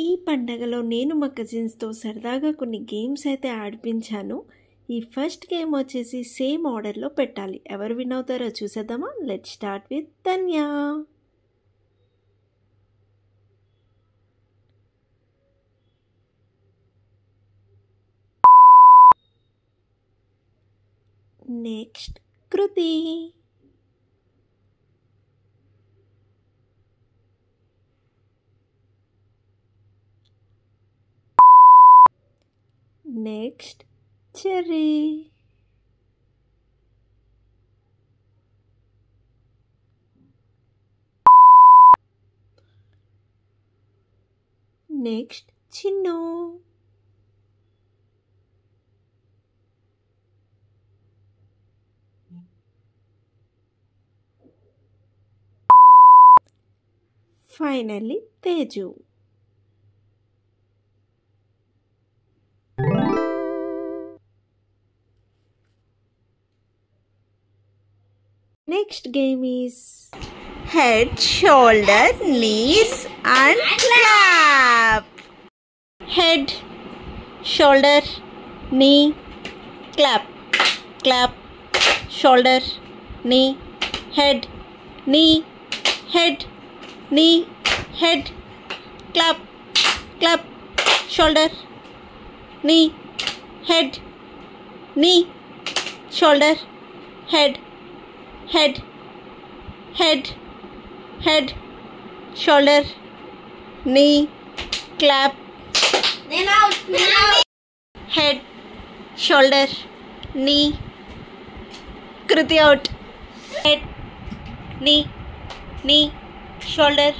ఈ పండగలో నేను మా కజిన్స్తో సరదాగా కొన్ని గేమ్స్ అయితే ఆడిపించాను. ఈ ఫస్ట్ గేమ్ వచ్చేసి సేమ్ ఆర్డర్లో పెట్టాలి. ఎవరు విన్ అవుతారో చూసేద్దామా? Let's start with Dhanya. Next Kriti. Next Cherry. Next Chinnu. Finally Teju. Next game is head, shoulder, knees and clap. Head, shoulder, knee, clap. Clap, shoulder, knee, head, knee, head, knee, head, clap. Clap, shoulder, knee, head, knee, shoulder, head, head, head, head, shoulder, knee, clap. Head, shoulder, knee. Kruti out. Head, knee, knee, shoulder,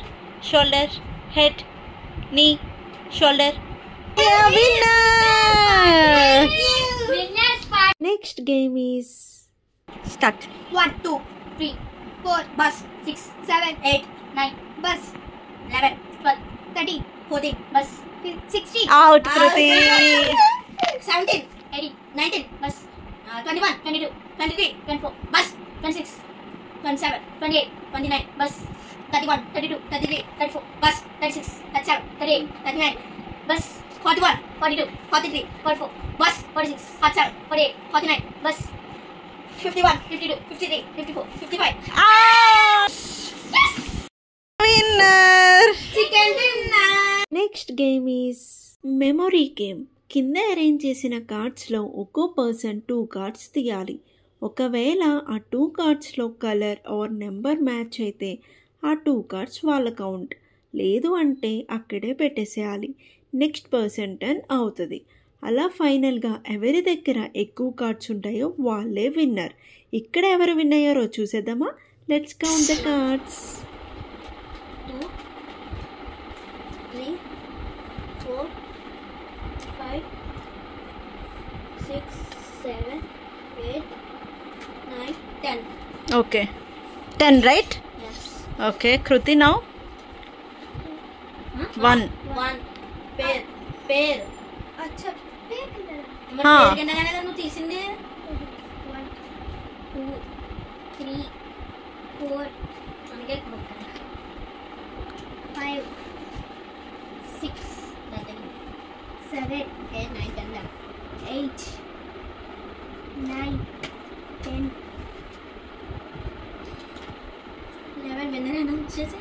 shoulder, head, knee, shoulder. Winner! Next game is start. 1, 2, 3, 4, bus, 6, 7, 8, 9, bus, 11, 12, 13, 14, bus, 16. Out, Kruti. 17, 18, 19, bus, 21, 22, 23, 24, bus, 26, 27, 28, 29, bus, 31, 32, 33, 34, bus, 36, 37, 38, 39, bus, 41, 42, 43, 44, bus, 46, 47, 48, 49, bus, 51, 52, 53, 54, 55. Yes! Winner! Chicken dinner! Next game is memory game. కింద arrange చేసిన కార్డ్స్లో ఒక్కో person 2 cards తీయాలి. ఒకవేళ ఆ 2 కార్డ్స్లో colour or number match అయితే ఆ 2 cards వాళ్ళ count, లేదు అంటే అక్కడే పెట్టేసేయాలి. నెక్స్ట్ పర్సన్ టర్న్ అవుతుంది. అలా ఫైనల్గా ఎవరి దగ్గర ఎక్కువ కార్డ్స్ ఉంటాయో వాళ్ళే విన్నర్. ఇక్కడ ఎవరు విన్ అయ్యారో చూసేద్దామా? Let's count the cards. 2, 3, 4, 5, 6, 7, 8, 9, 10. Okay, 10 right? Yes. Okay, Kriti now 1. పేరు. అచ్చా, పేరు కింద నువ్వు తీసింది. 1, 2, 3, 4, 5, 6, 7, 8, 9, 10, 8, 9, 10, 11 విన్నర్ వచ్చేసి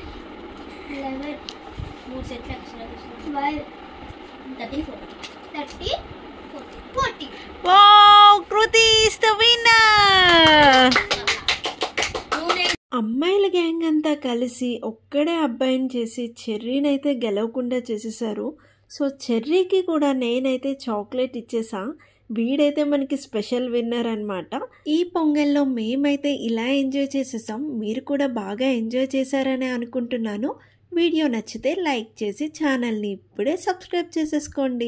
11, 3 సెట్లు extra 12, 13, 14, 40. Wow, Kruti is the winner! అమ్మాయిల గ్యాంగ్ అంతా కలిసి ఒక్కడే అబ్బాయిని చేసి చెర్రీని అయితే గెలవకుండా చేసేసారు. సో చెర్రీకి కూడా నేనైతే చాక్లెట్ ఇచ్చేసా. వీడైతే మనకి స్పెషల్ విన్నర్ అనమాట. ఈ పొంగల్లో మేమైతే ఇలా ఎంజాయ్ చేసేసాం. మీరు కూడా బాగా ఎంజాయ్ చేశారని అనుకుంటున్నాను. వీడియో నచ్చితే లైక్ చేసి ఛానల్ని ఇప్పుడే సబ్స్క్రైబ్ చేసేసుకోండి.